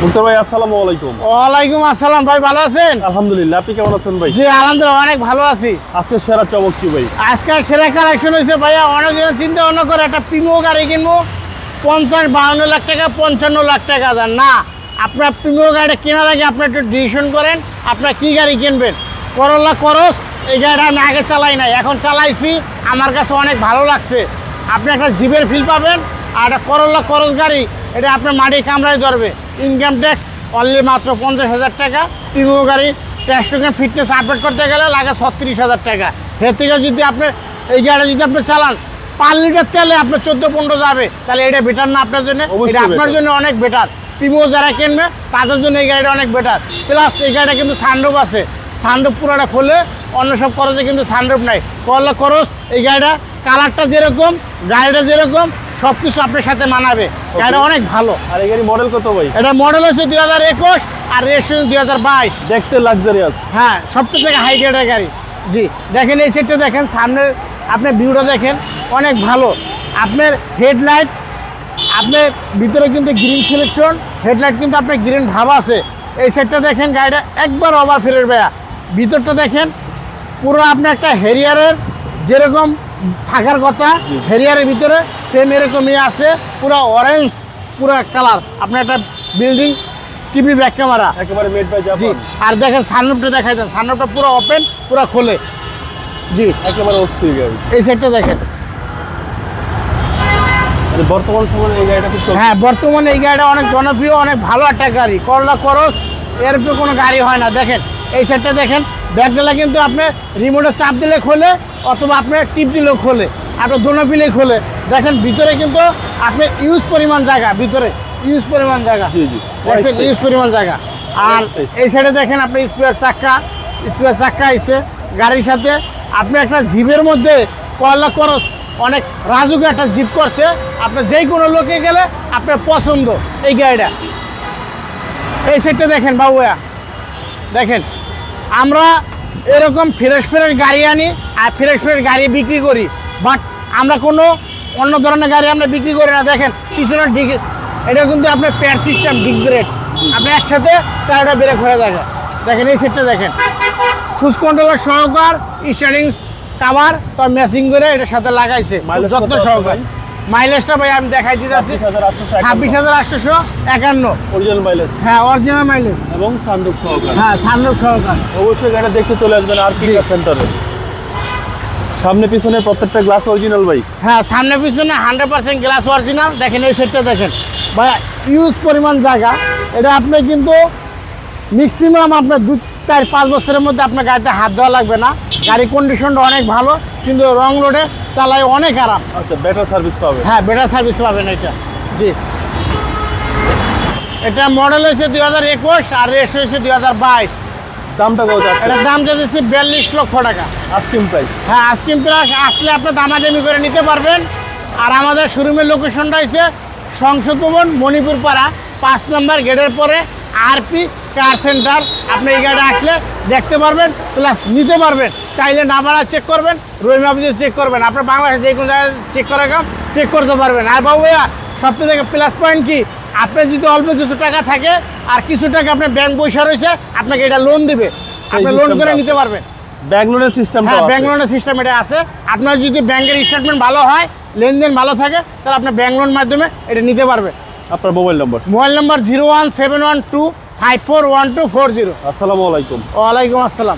মুক্তার ভাই আসসালামু আলাইকুম। ওয়ালাইকুম আসসালাম ভাই, ভালো আছেন? আলহামদুলিল্লাহ, আপনি কেমন আছেন ভাই? জি আলহামদুলিল্লাহ অনেক ভালো আছি। আজকে সেরা চমক কি ভাই? আজকাল সেরা কালেকশন হয়েছে ভাইয়া, অনেকজন চিন্তা ভাবনা করে একটা প্রিমিও গাড়ি কিনবো 52 লাখ টাকা 55 লাখ টাকা দেন না। আপনার প্রিমিও গাড়িটা কেনার আগে আপনি একটু ডিসিশন করেন আপনার কি গাড়ি কিনবেন। করোলা করস এই গাড়িটা আমি আগে চালাই নাই, এখন চালাইছি, আমার কাছে অনেক ভালো লাগছে। আপনি একটা জিপের ফিল পাবেন। আর একটা করোলা করস গাড়ি, এটা আপনার মাটি কামড়ায় ধরবে। ইনকাম ট্যাক্স অনলি মাত্র 50,000 টাকা। প্রিমিও গাড়ি ট্যাক্স টোকেন ফিটনেস আপডেট করতে গেলে লাগে 36,000 টাকা। এর থেকে যদি আপনি এই গাড়িটা যদি আপনি চালান 5 লিটার তেলে আপনার 14-15 যাবে, তাহলে এটা বেটার না আপনার জন্য? এটা আপনার জন্য অনেক বেটার। প্রিমিও যারা কিনবে তাদের জন্য এই গাড়িটা অনেক বেটার। প্লাস এই গাড়িটা কিন্তু সানরুফ আছে, সানরুফ পুরোটা খোলে, অন্য সব খরচে কিন্তু সানরুফ নাই। করলা খরচ এই গাড়িটা কালারটা যেরকম, গাড়িটা যেরকম, সব কিছু আপনার সাথে মানাবে। গাড়িটা অনেক ভালো। আর এই গাড়ি মডেল কত ভাই? এটা মডেল হচ্ছে 2021 আর রেজিস্ট্রেশন 2022। দেখতে লাক্সারিয়াস। হ্যাঁ, সবচেয়ে থেকে হাই গ্রেডের গাড়ি। জি দেখেন, এই সেটটা দেখেন, সামনের আপনার ভিউটা দেখেন, অনেক ভালো। আপনার হেডলাইট, আপনার ভিতরে কিন্তু গ্রিন সিলেকশন, হেডলাইট কিন্তু আপনার গ্রিন ভাব আছে। এই সেটটা দেখেন, গাড়িটা একবার ওভার ফেরের ভাইয়া। ভিতরটা দেখেন, পুরো আপনার একটা হেরিয়ারের যেরকম থাকার কথা, হেরিয়ারের ভিতরে সেম এরকমই আছে। পুরো অরেঞ্জ পুরো কালার। আপনার একটা বিল্ডিং টিভি ব্যাক ক্যামেরা একেবারে মেড বাই জি। জাপান। আর দেখেন সানরুফটা দেখাই দেন, সানরুফটা পুরো ওপেন, পুরো খোলে। জি একেবারে অস্থির গাড়ি। এই সেটটা দেখেন। মানে বর্তমান সময়ে এই গাড়িটা খুব চলছে। হ্যাঁ, বর্তমানে এই গাড়িটা অনেক জনপ্রিয়, অনেক ভালো একটা গাড়ি। করলা করস এর উপরে কোনো গাড়ি হয় না। দেখেন এই সেটটা দেখেন, ব্যাকডালা কিন্তু আপনি রিমোটে চাপ দিলে খোলে, অথবা আপনি টিপ দিলেও খোলে, আপনার দোনো পিলেই খোলে। দেখেন ভিতরে কিন্তু আপনার ইউজ পরিমাণ জায়গা, ভিতরে ইউজ পরিমাণ জায়গা, জি জি, দেখছেন ইউজ পরিমাণ জায়গা। আর এই সাইডে দেখেন আপনি স্পেয়ার চাক্কা আইছে গাড়ির সাথে। আপনি একটা জিপের মধ্যে করলা করস অনেক রাজুকে একটা জিপ করছে, আপনার যেই কোনো লোকে গেলে আপনার পছন্দ এই গাড়িটা। এই সাইডটা দেখেন বাবুয়া, দেখেন আমরা এরকম ফ্রেশ গাড়ি আনি আর ফ্রেশ গাড়ি বিক্রি করি, বাট আমরা কোনো অন্য ধরনের গাড়ি আমরা বিক্রি করি না। দেখেন পিছনের ডিগ, এটা কিন্তু আপনার প্যাড সিস্টেম ডিগ ব্রেক, আপনি একসাথে 4টা ব্রেক হয়ে যাবে। দেখেন এই সেটটা দেখেন, সুইচ কন্ট্রোলার সহকার, স্টারিং কাভার তো ম্যাচিং করে এটার সাথে লাগাইছে যত্ন সহকার। মাইলেজটা ভাই আমি দেখাই দিতে আছি, 26,851 অরিজিনাল মাইলেজ। হ্যাঁ, অরিজিনাল মাইলেজ এবং সানরুফ সহকারে। হ্যাঁ, সানরুফ সহকার। অবশ্যই গাড়িটা দেখতে চলে আসবেন আর কি সেন্টারে। সামনে পিছনে প্রত্যেকটা গ্লাস অরিজিনাল ভাই। হ্যাঁ, সামনে পিছনে 100% গ্লাস অরিজিনাল। দেখেন এই সেটটা দেখেন ভাই, ইউজ পরিমাণ জায়গা। এটা আপনি কিন্তু ম্যাক্সিমাম আপনার 2-4-5 বছরের মধ্যে আপনার গাড়িতে হাত দেওয়া লাগবে না। গাড়ি কন্ডিশনটা অনেক ভালো, কিন্তু রং রোডে চালায় অনেক আরাম। আচ্ছা, বেটার সার্ভিস পাবে। হ্যাঁ, বেটার সার্ভিস পাবেন এটা। জি, এটা মডেল হয়েছে 2021 আর রেজিস্ট্রেশন হয়েছে 2022। দামটা কত আছে? এটার দাম দিয়েছে 42 লক্ষ টাকা আস্কিং প্রাইস। হ্যাঁ, আজকিম প্রাইস। আসলে আপনি দামাদামি করে নিতে পারবেন। আর আমাদের শোরুমের লোকেশনটা হচ্ছে সংসদ ভবন, মণিপুর পাড়া, 5 নম্বর গেটের পরে আরপি কার সেন্টার। আপনি এই গাড়িটা আসলে দেখতে পারবেন, প্লাস নিতে পারবেন। চাইলে নাম্বার চেক করবেন, রহিম অফিসে চেক করবেন, আপনার বাংলাদেশে যে কোনো জায়গায় চেক করার কাম চেক করতে পারবেন। আর বাবু ভাইয়া সবথেকে থেকে প্লাস পয়েন্ট কি, আপনার যদি অল্প কিছু টাকা থাকে আর কিছু টাকা আপনার ব্যাংক পয়সা রয়েছে, আপনাকে এটা লোন দিবে, আপনি লোন করে নিতে পারবেন। ব্যাংক লোনের সিস্টেম। হ্যাঁ, ব্যাংক লোনের সিস্টেম এটা আছে। আপনার যদি ব্যাংকের স্টেটমেন্ট ভালো হয়, লেনদেন ভালো থাকে, তাহলে আপনি ব্যাংক লোন মাধ্যমে এটা নিতে পারবেন। আপনার মোবাইল নম্বর? মোবাইল নম্বর 01712541240। আসসালামু আলাইকুম। ওয়ালাইকুম আসসালাম।